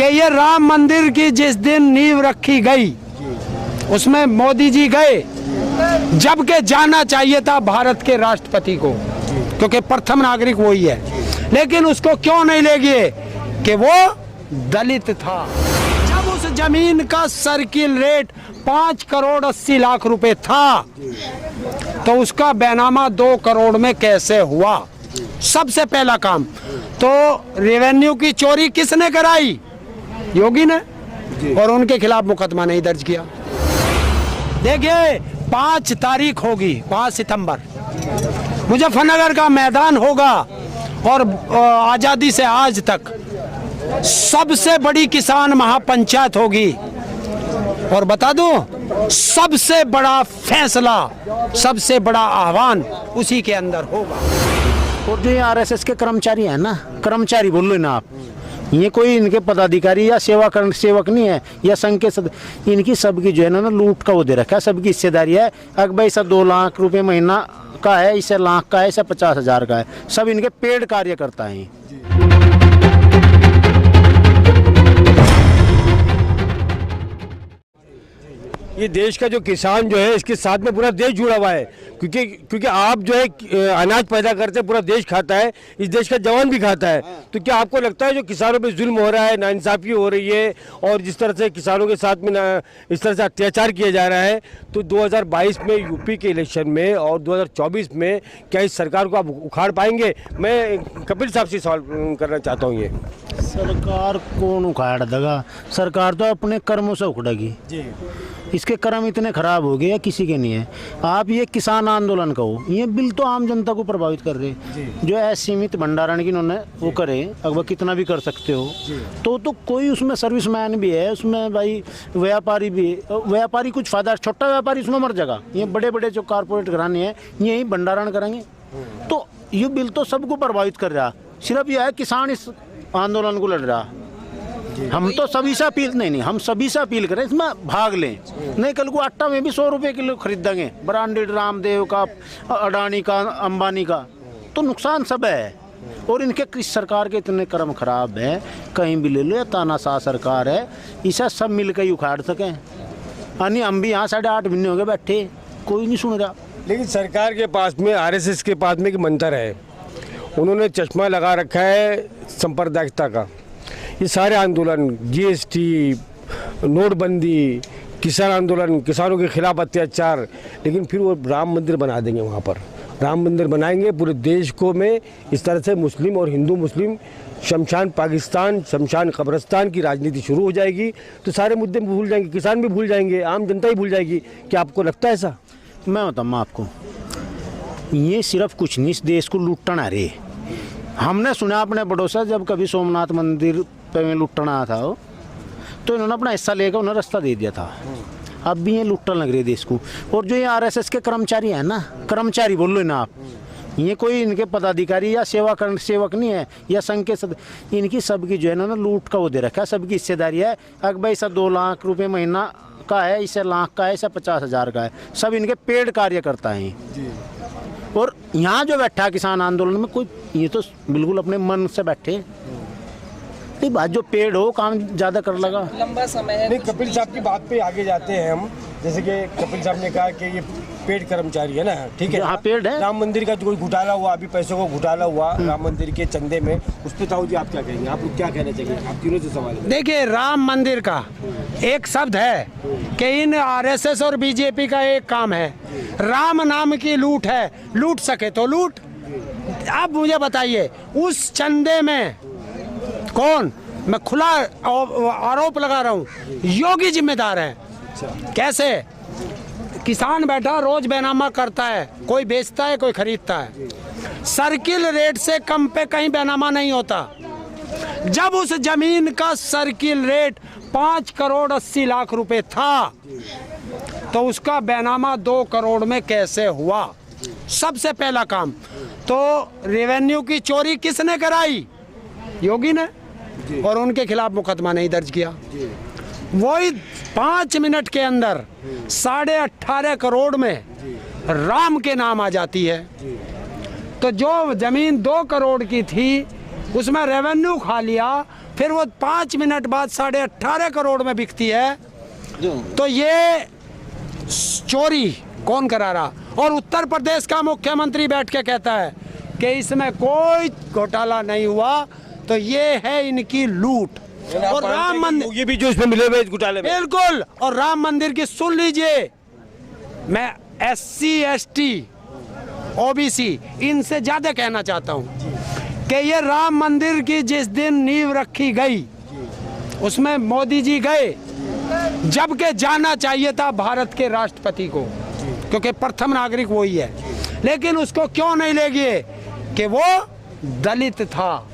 कि ये राम मंदिर की जिस दिन नींव रखी गई उसमें मोदी जी गए, जबकि जाना चाहिए था भारत के राष्ट्रपति को, क्योंकि प्रथम नागरिक वही है, लेकिन उसको क्यों नहीं ले गए कि वो दलित था। जब उस जमीन का सर्किल रेट 5 करोड़ 80 लाख रुपए था, तो उसका बैनामा 2 करोड़ में कैसे हुआ? सबसे पहला काम तो रेवेन्यू की चोरी किसने कराई? योगी ने, और उनके खिलाफ मुकदमा नहीं दर्ज किया। देखिए 5 तारीख होगी, 5 सितंबर मुजफ्फरनगर का मैदान होगा, और आज़ादी से आज तक सबसे बड़ी किसान महापंचायत होगी। और बता दूं, सबसे बड़ा फैसला, सबसे बड़ा आह्वान उसी के अंदर होगा। और जो ये आरएसएस के कर्मचारी हैं ना, कर्मचारी बोल लो ना आप, ये कोई इनके पदाधिकारी या सेवक नहीं है, या संघ के इनकी सबकी जो है ना लूट का वो दे रखा है, सबकी हिस्सेदारी है। अगर भाई सब 2 लाख रुपए महीना का है, इसे लाख का है, इसे 50,000 का है, सब इनके पेड कार्यकर्ता हैं। ये देश का जो किसान जो है, इसके साथ में पूरा देश जुड़ा हुआ है, क्योंकि आप जो है अनाज पैदा करते हैं, पूरा देश खाता है, इस देश का जवान भी खाता है। तो क्या आपको लगता है जो किसानों पे जुल्म हो रहा है, नाइंसाफ़ी हो रही है, और जिस तरह से किसानों के साथ में इस तरह से अत्याचार किया जा रहा है, तो 2022 में यूपी के इलेक्शन में और 2024 में क्या इस सरकार को आप उखाड़ पाएंगे? मैं कपिल साहब से सवाल करना चाहता हूँ। ये सरकार कौन उखाड़ देगा? सरकार तो अपने कर्मों से उखड़ेगी। इसके कर्म इतने खराब हो गए या किसी के नहीं है। आप ये किसान आंदोलन कहो, ये बिल तो आम जनता को प्रभावित कर रहे, जो है सीमित भंडारण की इन्होंने वो करे, अगर कितना भी कर सकते हो तो कोई उसमें सर्विसमैन भी है, उसमें भाई व्यापारी भी है। व्यापारी कुछ फायदा, छोटा व्यापारी उसमें मर जाएगा। ये बड़े बड़े जो कारपोरेट घराने हैं यही भंडारण करेंगे, तो ये बिल तो सबको प्रभावित कर रहा। सिर्फ यह है किसान इस आंदोलन को लड़ रहा। हम तो सभी से अपील नहीं, हम सभी से अपील करें, इसमें भाग लें। नहीं कल को आटा में भी 100 रुपये किलो खरीदेंगे, ब्रांडेड रामदेव का, अडानी का, अंबानी का, तो नुकसान सब है। और इनके सरकार के इतने कर्म खराब हैं, कहीं भी ले लो, तानाशाह सरकार है, इसे सब मिल कर ही उखाड़ सकें। यानी हम भी यहाँ 8.5 महीने हो गए बैठे, कोई नहीं सुन रहा। लेकिन सरकार के पास में, आरएसएस के पास में एक मंत्र है, उन्होंने चश्मा लगा रखा है सांप्रदायिकता का। ये सारे आंदोलन, जीएसटी, नोटबंदी, किसान आंदोलन, किसानों के खिलाफ अत्याचार, लेकिन फिर वो राम मंदिर बना देंगे, वहाँ पर राम मंदिर बनाएंगे पूरे देश को में। इस तरह से मुस्लिम और हिंदू मुस्लिम, शमशान पाकिस्तान, शमशान कब्रिस्तान की राजनीति शुरू हो जाएगी। तो सारे मुद्दे भूल जाएंगे, किसान भी भूल जाएंगे, आम जनता ही भूल जाएगी। क्या आपको लगता है ऐसा? मैं बताऊँ आपको, ये सिर्फ कुछ नहीं, इस देश को लूटना रे। हमने सुना अपने बड़ों से, जब कभी सोमनाथ मंदिर पे में लुटना था वो, तो इन्होंने अपना हिस्सा लेकर उन्हें रास्ता दे दिया था। अब भी ये लुटने लग रही देश को। और जो ये आरएसएस के कर्मचारी हैं ना, कर्मचारी बोल लो ना आप, ये कोई इनके पदाधिकारी या सेवक नहीं है, या संघ के इनकी सबकी जो है ना लूट का वो दे रखा है, सबकी हिस्सेदारी है। अगर भाई सब 2 लाख रुपए महीना का है, इसे लाख का है, इसे 50,000 का है, सब इनके पेड कार्यकर्ता हैं। और यहाँ जो बैठा किसान आंदोलन में, कोई ये तो बिल्कुल अपने मन से बैठे, बात जो पेड़ हो काम ज्यादा कर लगा, लंबा समय है। नहीं, कपिल साहब की बात पे आगे जाते हैं हम। जैसे कि कपिल साहब ने कहा कि ये पेड कर्मचारी है ना, ठीक है, हाँ पेड है। राम मंदिर का जो कोई घोटाला हुआ, अभी पैसों को घोटाला हुआ राम मंदिर के चंदे में, उस पर ताऊ जी आप क्या कहेंगे? आप लोग क्या कहना चाहिए? आप तीनों से सवाल है। देखिए, राम मंदिर का एक शब्द है कि इन आरएसएस और बीजेपी का एक काम है, राम नाम की लूट है, लूट सके तो लूट। अब मुझे बताइए, उस चंदे में कौन, मैं खुला आरोप लगा रहा हूँ, योगी जिम्मेदार है। कैसे? किसान बैठा रोज बैनामा करता है, कोई बेचता है, कोई खरीदता है, सर्किल रेट से कम पे कहीं बैनामा नहीं होता। जब उस जमीन का सर्किल रेट 5 करोड़ 80 लाख रुपए था, तो उसका बैनामा 2 करोड़ में कैसे हुआ? सबसे पहला काम तो रेवेन्यू की चोरी किसने कराई? योगी ने, और उनके खिलाफ मुकदमा नहीं दर्ज किया। वही 5 मिनट के अंदर 18.5 करोड़ में राम के नाम आ जाती है। तो जो जमीन 2 करोड़ की थी, उसमें रेवेन्यू खा लिया, फिर वो 5 मिनट बाद 18.5 करोड़ में बिकती है, तो ये चोरी कौन करा रहा? और उत्तर प्रदेश का मुख्यमंत्री बैठ के कहता है कि इसमें कोई घोटाला नहीं हुआ, तो ये है इनकी लूट। और राम मंदिर, ये भी जो इसमें मिले हुए घोटाले में, बिल्कुल, और राम मंदिर की सुन लीजिए, मैं SC ST OBC इनसे ज्यादा कहना चाहता हूँ कि ये राम मंदिर की जिस दिन नींव रखी गई, उसमें मोदी जी गए, जबकि जाना चाहिए था भारत के राष्ट्रपति को, क्योंकि प्रथम नागरिक वही है, लेकिन उसको क्यों नहीं ले गए? कि वो दलित था।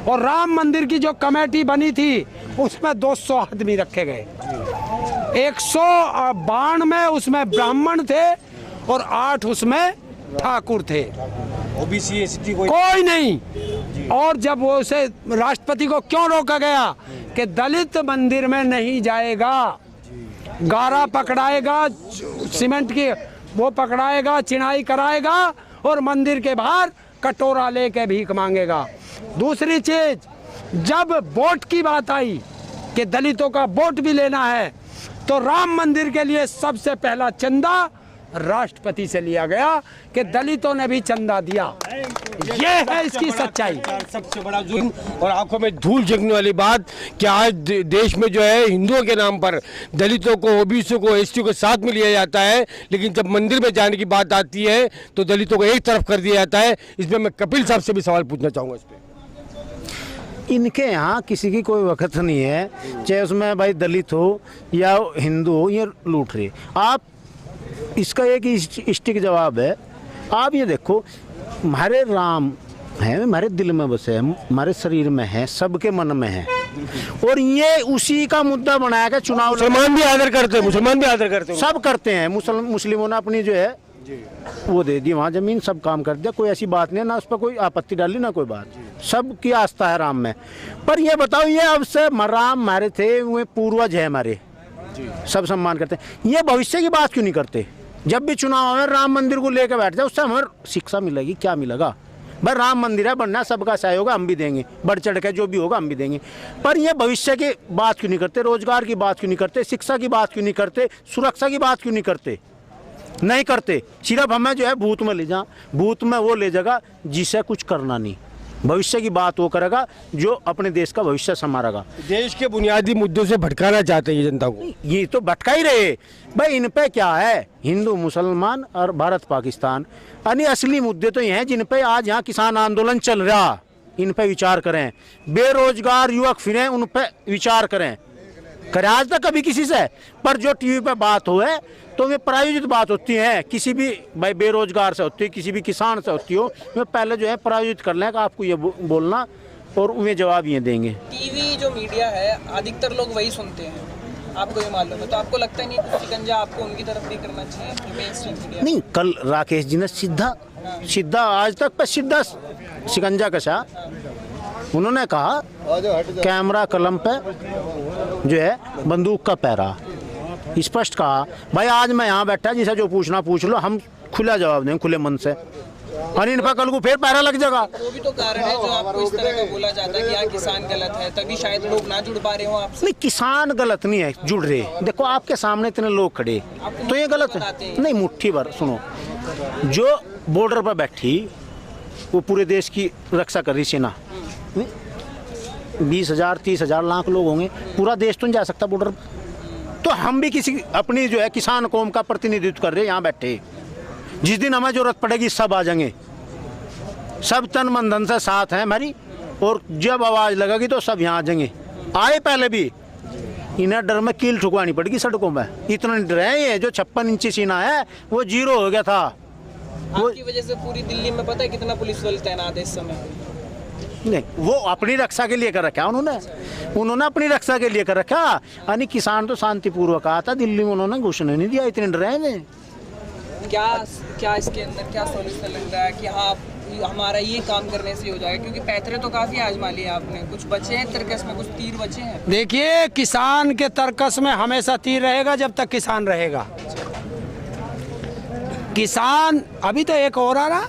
और राम मंदिर की जो कमेटी बनी थी उसमें 200 आदमी रखे गए, 192 उसमें ब्राह्मण थे और 8 उसमें ठाकुर थे, OBC ST कोई नहीं। और जब वो उसे राष्ट्रपति को क्यों रोका गया कि दलित मंदिर में नहीं जाएगा, गारा पकड़ाएगा, सीमेंट की वो पकड़ाएगा, चिनाई कराएगा और मंदिर के बाहर कटोरा लेके भीख मांगेगा। दूसरी चीज, जब वोट की बात आई कि दलितों का वोट भी लेना है, तो राम मंदिर के लिए सबसे पहला चंदा राष्ट्रपति से लिया गया कि दलितों ने भी चंदा दिया। ये है इसकी सच्चाई। सबसे बड़ा जुर्म और आंखों में धूल झोंकने वाली बात कि आज देश में जो है हिंदुओं के नाम पर दलितों को, OBC को, ST को साथ में लिया जाता है, लेकिन जब मंदिर में जाने की बात आती है तो दलितों को एक तरफ कर दिया जाता है। इसमें मैं कपिल साहब से भी सवाल पूछना चाहूँगा। इस पर इनके यहाँ किसी की कोई वक़्त नहीं है, चाहे उसमें भाई दलित हो या हिंदू हो, ये लूट रहे। आप इसका एक स्टिक जवाब है। आप ये देखो, हमारे राम है, हमारे दिल में बसे है, हमारे शरीर में है, सबके मन में है, और ये उसी का मुद्दा बनाया कि चुनाव मुसलमान भी आदर करते हैं, मुसलमान भी आदर करते हैं, सब करते हैं। मुस्लिमों ने अपनी जो है वो दे दी, वहाँ जमीन सब काम कर दिया, कोई ऐसी बात नहीं, ना उस पर कोई आपत्ति डाली, ना कोई बात, सबकी आस्था है राम में। पर ये बताओ, ये अब से राम हमारे थे, वे पूर्वज है हमारे, सब सम्मान करते हैं, ये भविष्य की बात क्यों नहीं करते? जब भी चुनाव में राम मंदिर को लेकर बैठ जाए, उससे हमें शिक्षा मिलेगी, क्या मिलेगा? भाई राम मंदिर है, बनना सबका सहायोग होगा, हम भी देंगे, बढ़ चढ़ के जो भी होगा हम भी देंगे। पर ये भविष्य की बात क्यों नहीं करते? रोजगार की बात क्यों नहीं करते? शिक्षा की बात क्यों नहीं करते? सुरक्षा की बात क्यों नहीं करते? नहीं करते। सिर्फ हमें जो है भूत में ले जा, भूत में वो ले जाएगा जिसे कुछ करना नहीं। भविष्य की बात वो करेगा जो अपने देश का भविष्य संवारेगा। देश के बुनियादी मुद्दों से भटकाना चाहते हैं ये जनता को। ये तो भटका ही रहे भाई। इन पे क्या है, हिंदू मुसलमान और भारत पाकिस्तान, यानी असली मुद्दे तो ये हैं जिन पे आज यहाँ किसान आंदोलन चल रहा, इन पे विचार करें। बेरोजगार युवक फिरे, उन पे विचार करें। करे आज तक कभी किसी से? पर जो टीवी पे बात हो है तो वे प्रायोजित बात होती है, किसी भी भाई बेरोजगार से होती है, किसी भी किसान से होती हो, वे पहले जो है प्रायोजित कर लें कि आपको ये बोलना, और उन्हें जवाब ये देंगे। टीवी जो मीडिया है, अधिकतर लोग वही सुनते हैं, आपको ये मालूम है, तो आपको लगता है नहीं कुछ शिकंजा आपको उनकी तरफ भी करना चाहिए? नहीं, कल राकेश जी ने सीधा आज तक पे सीधा शिकंजा कसा। उन्होंने कहा कैमरा कलम पे जो है बंदूक का पैरा, स्पष्ट कहा भाई आज मैं यहाँ बैठा, जिसे जो पूछना पूछ लो, हम खुला जवाब दें खुले मन से, और इन पर कल को फिर पैरा लग जाएगा। वो भी तो कारण है जो आपको इस तरह का बोला जाता है कि यहाँ किसान गलत है, तभी शायद लोग ना जुड़ पा रहे हो आपसे। नहीं, किसान गलत नहीं है, जुड़ रहे। देखो आपके सामने इतने लोग खड़े, तो ये गलत है? नहीं, मुट्ठी भर सुनो, जो बॉर्डर पर बैठी वो पूरे देश की रक्षा कर रही सेना, 20,000 30,000 लाख लोग होंगे, पूरा देश तो नहीं जा सकता बॉर्डर। तो हम भी किसी अपनी जो है किसान कौम का प्रतिनिधित्व कर रहे हैं यहाँ बैठे। जिस दिन हमें जरूरत पड़ेगी सब आ जाएंगे, सब तन मन धन से साथ हैं हमारी, और जब आवाज लगेगी तो सब यहाँ आ जाएंगे। आए पहले भी, इन्हें डर में कील ठुकवानी पड़ेगी सड़कों में। इतना डर है, ये जो 56 इंची सीना है वो 0 हो गया था। आपकी वजह से पूरी दिल्ली में पता है कितना पुलिस बल तैनात है इस समय? नहीं, वो अपनी रक्षा के लिए कर रखा उन्होंने अपनी रक्षा के लिए कर रखा। यानी किसान तो शांतिपूर्वक आता, दिल्ली में उन्होंने घुसने नहीं दिया, इतने डर हैं। क्या इसके अंदर क्या सॉल्यूशन लग रहा है कि हाँ हमारा ये काम करने से हो जाएगा? क्योंकि पैतरे तो काफी आजमा लिए आपने, कुछ बचे हैं तर्कस में, कुछ तीर बचे हैं। देखिए, किसान के तर्कस में हमेशा तीर रहेगा जब तक किसान रहेगा। किसान अभी तो एक और आ रहा,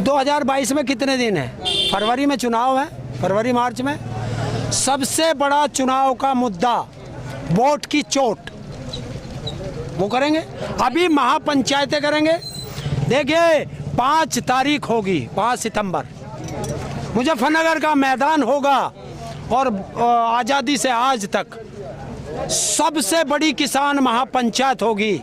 2022 में कितने दिन है? फरवरी में चुनाव है। फरवरी मार्च में सबसे बड़ा चुनाव का मुद्दा वोट की चोट, वो करेंगे। अभी महापंचायतें करेंगे। देखिए 5 तारीख होगी, 5 सितंबर मुजफ्फरनगर का मैदान होगा और आज़ादी से आज तक सबसे बड़ी किसान महापंचायत होगी।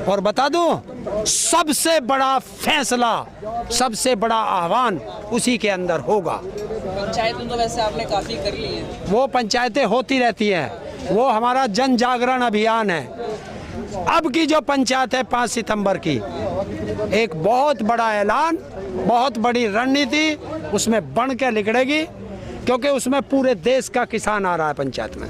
और बता दूं, सबसे बड़ा फैसला, सबसे बड़ा आह्वान उसी के अंदर होगा। पंचायतें तो वैसे आपने काफ़ी कर ली हैं। वो पंचायतें होती रहती हैं, वो हमारा जन जागरण अभियान है। अब की जो पंचायत है 5 सितंबर की, एक बहुत बड़ा ऐलान, बहुत बड़ी रणनीति उसमें बन के निकलेगी, क्योंकि उसमें पूरे देश का किसान आ रहा है पंचायत में।